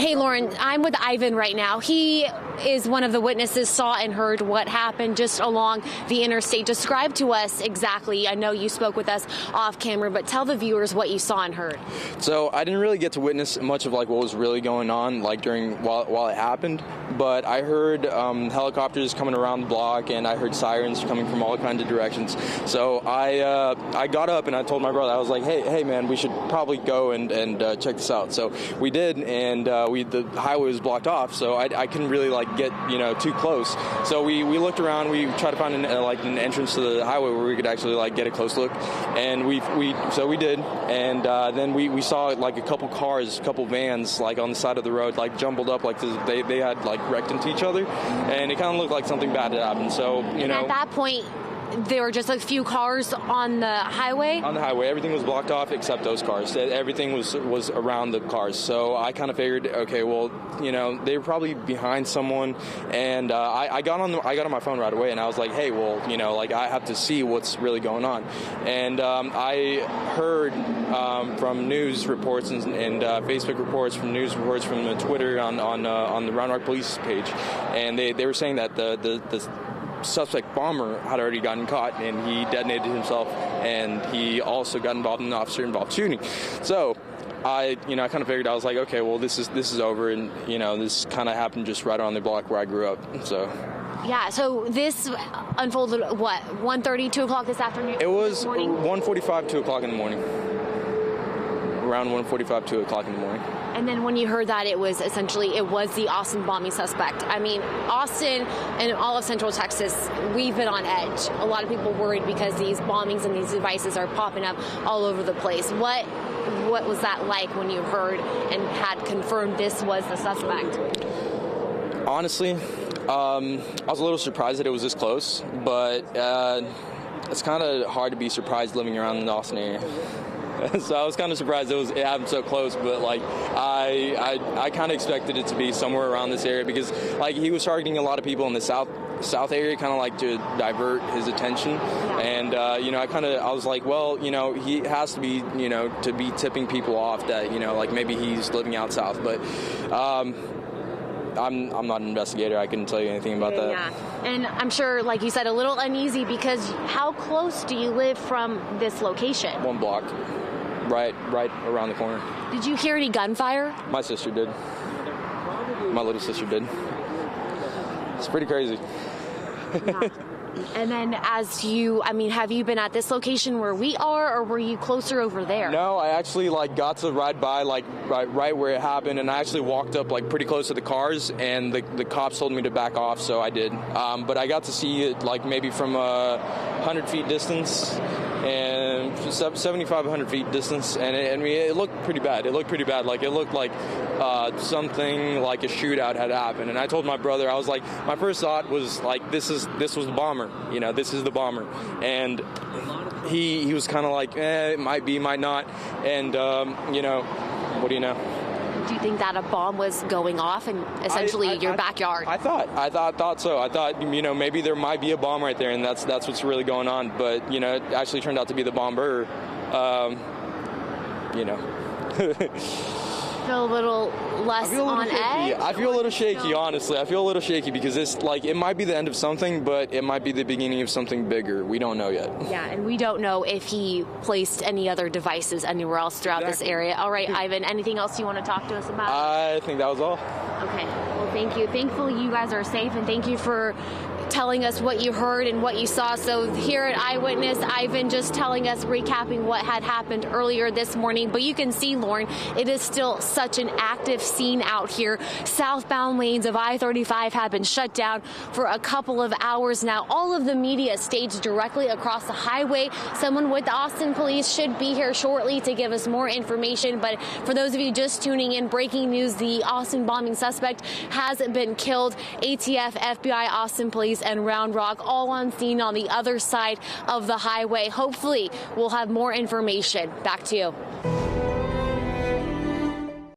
Hey, Lauren, I'm with Ivan right now. He is one of the witnesses, saw and heard what happened just along the interstate. Describe to us exactly. I know you spoke with us off camera, but tell the viewers what you saw and heard. So I didn't really get to witness much of like what was really going on like while it happened, but I heard helicopters coming around the block and I heard sirens coming from all kinds of directions. So I got up and I told my brother, I was like, hey man, we should probably go and check this out. So we did, and the highway was blocked off, so I couldn't really like get too close. So we looked around, we tried to find an entrance to the highway where we could actually like get a close look, and we did, and then we saw like a couple vans like on the side of the road like jumbled up like they had like wrecked into each other, and it kind of looked like something bad had happened. So at that point, there were just a few cars on the highway? On the highway. Everything was blocked off except those cars. Everything was around the cars. So I kind of figured, okay, well, they were probably behind someone. And I got on my phone right away, and I was like, hey, well, I have to see what's really going on. And I heard from news reports and Facebook reports, from news reports from Twitter on the Round Rock Police page, and they were saying that the suspect bomber had already gotten caught and he detonated himself, and he also got involved in an officer-involved shooting. So I kind of figured, I was like, okay, well, this is over, and this kind of happened just right on the block where I grew up. So yeah, so this unfolded what, 1:30, 2 o'clock this afternoon? It was 1:45, 2 o'clock in the morning. Around 1:45, 2 o'clock in the morning. And then when you heard that it was the Austin bombing suspect. I mean, Austin and all of Central Texas, we've been on edge. A lot of people worried because these bombings and these devices are popping up all over the place. What was that like when you heard and had confirmed this was the suspect? Honestly, I was a little surprised that it was this close, but it's kind of hard to be surprised living around in the Austin area. So I was kind of surprised it happened so close, but like I kind of expected it to be somewhere around this area, because like he was targeting a lot of people in the south area, kind of like to divert his attention. And I was like, well, he has to be to be tipping people off that like maybe he's living out south, but I'm not an investigator. I couldn't tell you anything about that. Yeah, and I'm sure, like you said, a little uneasy, because how close do you live from this location? 1 block. Right around the corner. Did you hear any gunfire? My sister did. My little sister did. It's pretty crazy. Yeah. And then have you been at this location where we are, or were you closer over there? No, I actually got to ride by right where it happened, and I actually walked up pretty close to the cars, and the cops told me to back off, so I did. But I got to see it maybe from 100 feet distance, and 7,500 feet distance, and it looked pretty bad. It looked like something like a shootout had happened. And I told my brother, I was like, my first thought was like, this was the bomber. This is the bomber. And he was kind of like, it might be, might not. And what do you know? Do you think that a bomb was going off in essentially your backyard? I thought so. I thought, maybe there might be a bomb right there, and that's what's really going on. But, it actually turned out to be the bomber. Feel a little less on edge? I feel a little shaky, honestly. I feel a little shaky because it might be the end of something, but it might be the beginning of something bigger. We don't know yet. Yeah, and we don't know if he placed any other devices anywhere else throughout this area. All right, Ivan, anything else you want to talk to us about? I think that was all. Okay, well, thank you. Thankfully, you guys are safe, and thank you for telling us what you heard and what you saw. So here at Eyewitness, Ivan just telling us, recapping what had happened earlier this morning. But you can see, Lauren, it is still such an active scene out here. Southbound lanes of I-35 have been shut down for a couple of hours now. All of the media staged directly across the highway. Someone with the Austin Police should be here shortly to give us more information. But for those of you just tuning in, breaking news, the Austin bombing suspect has been killed. ATF, FBI, Austin Police, and Round Rock all on scene on the other side of the highway. Hopefully, we'll have more information. Back to you.